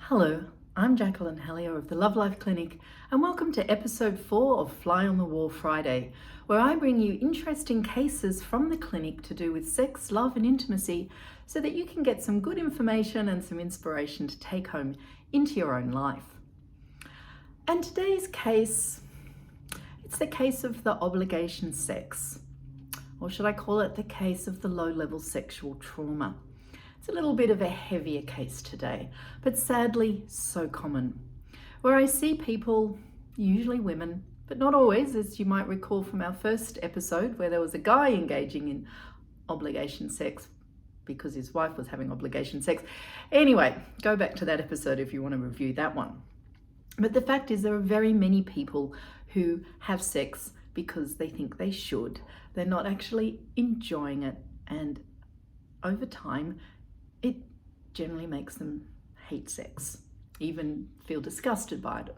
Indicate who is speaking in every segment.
Speaker 1: Hello, I'm Jacqueline Hellyer of the LoveLife Clinic, and welcome to episode 4 of Fly on the Wall Friday, where I bring you interesting cases from the clinic to do with sex, love, and intimacy so that you can get some good information and some inspiration to take home into your own life. And today's case, it's the case of the obligation sex, or should I call it the case of the low-level sexual trauma. It's a little bit of a heavier case today, but sadly so common, where I see people, usually women, but not always, as you might recall from our first episode where there was a guy engaging in obligation sex because his wife was having obligation sex. Anyway, go back to that episode if you want to review that one. But the fact is there are very many people who have sex because they think they should. They're not actually enjoying it, and over time, it generally makes them hate sex, even feel disgusted by it.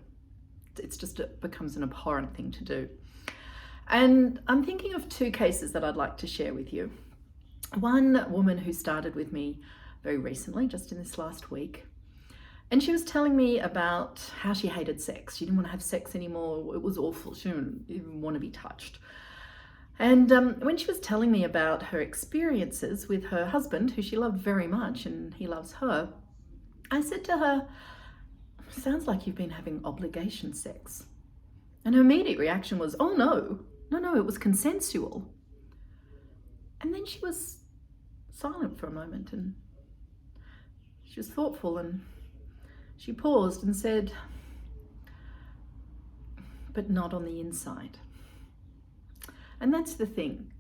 Speaker 1: It becomes an abhorrent thing to do. And I'm thinking of two cases that I'd like to share with you. One woman who started with me very recently, just in this last week, and she was telling me about how she hated sex. She didn't want to have sex anymore. It was awful. She didn't even want to be touched. And when she was telling me about her experiences with her husband, who she loved very much, and he loves her, I said to her, "Sounds like you've been having obligation sex." And her immediate reaction was, "Oh no, it was consensual." And then she was silent for a moment, and she was thoughtful, and she paused and said, "But not on the inside." And that's the thing.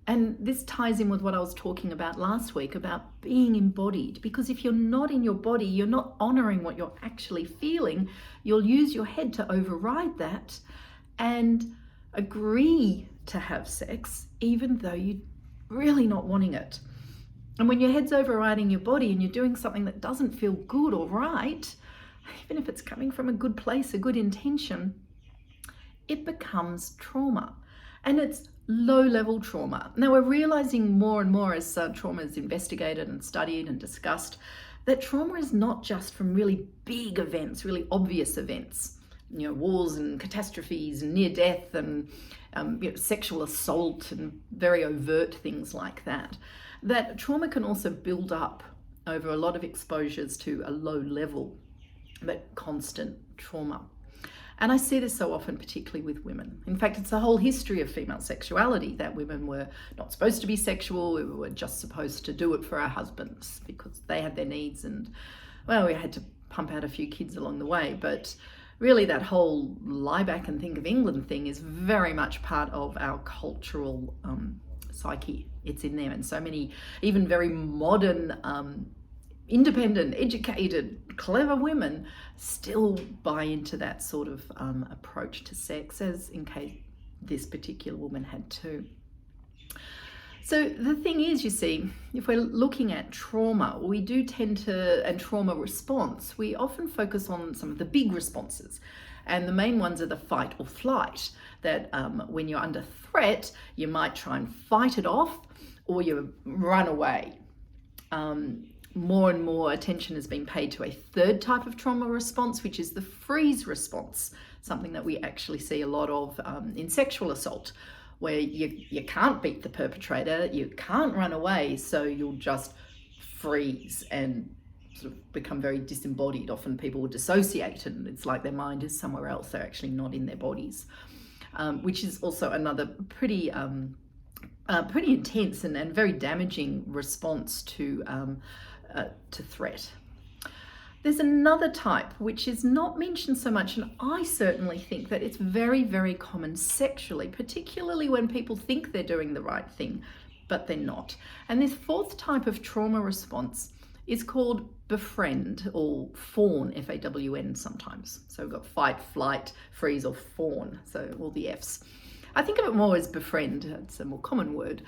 Speaker 1: And this ties in with what I was talking about last week about being embodied. Because if you're not in your body, you're not honoring what you're actually feeling. You'll use your head to override that and agree to have sex, even though you're really not wanting it. And when your head's overriding your body and you're doing something that doesn't feel good or right, even if it's coming from a good place, a good intention, it becomes trauma. And it's low-level trauma. Now we're realizing more and more as trauma is investigated and studied and discussed that trauma is not just from really big events, really obvious events, wars and catastrophes and near death and sexual assault and very overt things like that. That trauma can also build up over a lot of exposures to a low level, but constant trauma. And I see this so often, particularly with women. In fact, it's a whole history of female sexuality that women were not supposed to be sexual. We were just supposed to do it for our husbands because they had their needs, and well, we had to pump out a few kids along the way. But really that whole lie back and think of England thing is very much part of our cultural psyche. It's in there. And so many, even very modern, independent, educated, clever women still buy into that sort of approach to sex, as in case this particular woman had too. So the thing is, you see, if we're looking at trauma, we do tend to, and trauma response, we often focus on some of the big responses. And the main ones are the fight or flight, that when you're under threat, you might try and fight it off or you run away. More and more attention has been paid to a third type of trauma response, which is the freeze response, something that we actually see a lot of in sexual assault, where you can't beat the perpetrator, you can't run away, so you'll just freeze and sort of become very disembodied. Often people will dissociate and it's like their mind is somewhere else, they're actually not in their bodies, which is also another pretty intense and very damaging response to threat. There's another type which is not mentioned so much, and I certainly think that it's very, very common sexually, particularly when people think they're doing the right thing, but they're not. And this fourth type of trauma response is called befriend, or fawn, F-A-W-N sometimes. So we've got fight, flight, freeze, or fawn, so all the F's. I think of it more as befriend, it's a more common word.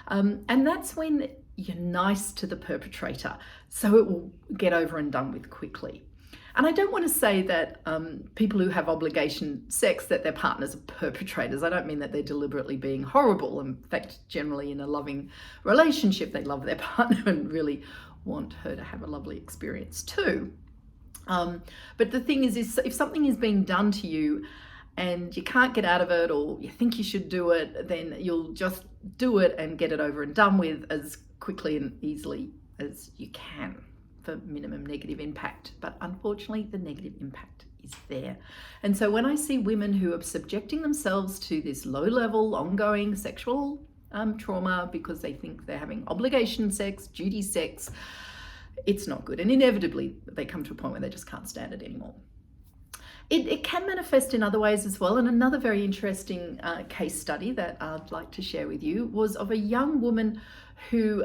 Speaker 1: And that's when you're nice to the perpetrator, so it will get over and done with quickly. And I don't want to say that people who have obligation sex, that their partners are perpetrators. I don't mean that they're deliberately being horrible. In fact, generally in a loving relationship, they love their partner and really want her to have a lovely experience too. But the thing is if something is being done to you and you can't get out of it, or you think you should do it, then you'll just do it and get it over and done with as quickly and easily as you can for minimum negative impact. But unfortunately, the negative impact is there. And so when I see women who are subjecting themselves to this low-level, ongoing sexual trauma because they think they're having obligation sex, duty sex, it's not good. And inevitably, they come to a point where they just can't stand it anymore. It can manifest in other ways as well. And another very interesting case study that I'd like to share with you was of a young woman who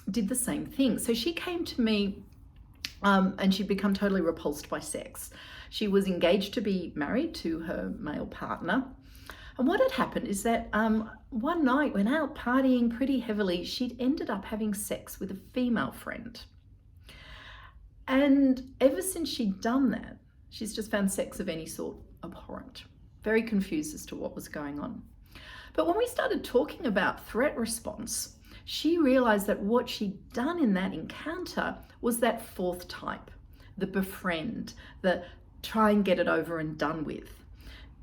Speaker 1: did the same thing. So she came to me and she'd become totally repulsed by sex. She was engaged to be married to her male partner. And what had happened is that one night when out partying pretty heavily, she'd ended up having sex with a female friend. And ever since she'd done that, she's just found sex of any sort abhorrent, very confused as to what was going on. But when we started talking about threat response, she realized that what she'd done in that encounter was that fourth type, the befriend, the try and get it over and done with.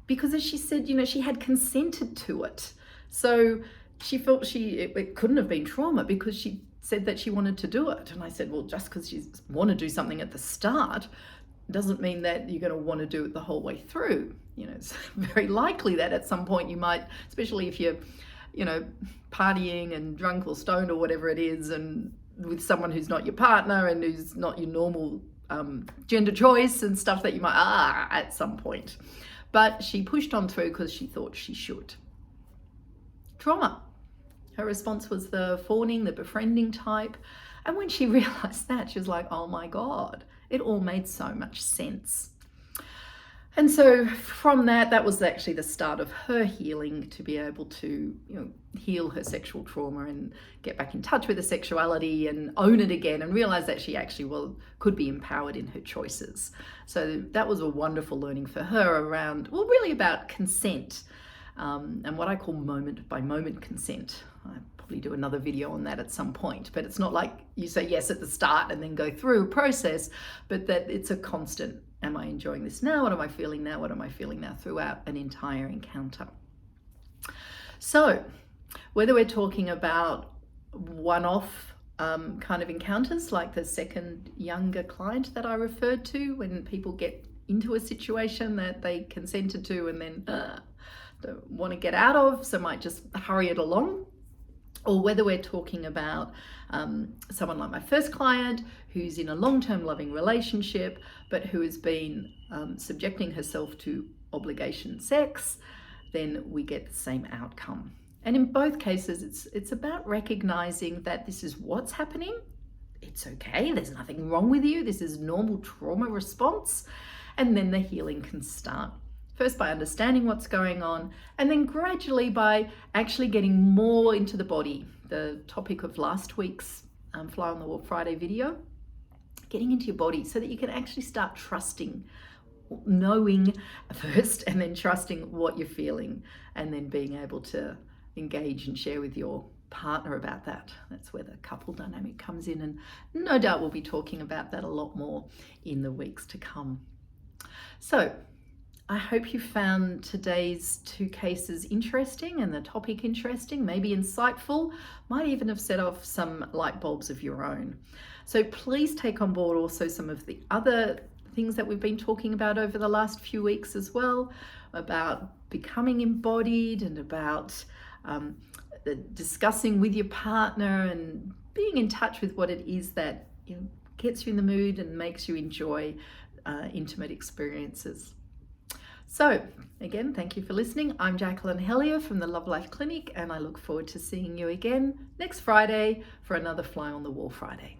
Speaker 1: Because as she said, she had consented to it. So she felt it couldn't have been trauma because she said that she wanted to do it. And I said, well, just because you want to do something at the start doesn't mean that you're going to want to do it the whole way through. It's very likely that at some point you might, especially if you're, partying and drunk or stoned or whatever it is, and with someone who's not your partner and who's not your normal gender choice and stuff, that you might, at some point. But she pushed on through because she thought she should. Trauma. Her response was the fawning, the befriending type. And when she realized that, she was like, oh my God, it all made so much sense. And so from that was actually the start of her healing, to be able to heal her sexual trauma and get back in touch with her sexuality and own it again, and realize that she actually could be empowered in her choices. So that was a wonderful learning for her around, really about consent and what I call moment by moment consent. I'll probably do another video on that at some point, but it's not like you say yes at the start and then go through a process, but that it's a constant. Am I enjoying this now? What am I feeling now? What am I feeling now throughout an entire encounter? So whether we're talking about one-off kind of encounters like the second younger client that I referred to, when people get into a situation that they consented to and then don't want to get out of, so might just hurry it along, or whether we're talking about someone like my first client who's in a long-term loving relationship but who has been subjecting herself to obligation sex, then we get the same outcome. And in both cases, it's about recognizing that this is what's happening. It's okay, there's nothing wrong with you. This is normal trauma response. And then the healing can start. First by understanding what's going on, and then gradually by actually getting more into the body. The topic of last week's Fly on the Wall Friday video, getting into your body so that you can actually start trusting, knowing first, and then trusting what you're feeling, and then being able to engage and share with your partner about that. That's where the couple dynamic comes in, and no doubt we'll be talking about that a lot more in the weeks to come. So I hope you found today's two cases interesting and the topic interesting, maybe insightful, might even have set off some light bulbs of your own. So please take on board also some of the other things that we've been talking about over the last few weeks as well, about becoming embodied and about discussing with your partner and being in touch with what it is that gets you in the mood and makes you enjoy intimate experiences. So again, thank you for listening. I'm Jacqueline Hellyer from the LoveLife Clinic, and I look forward to seeing you again next Friday for another Fly on the Wall Friday.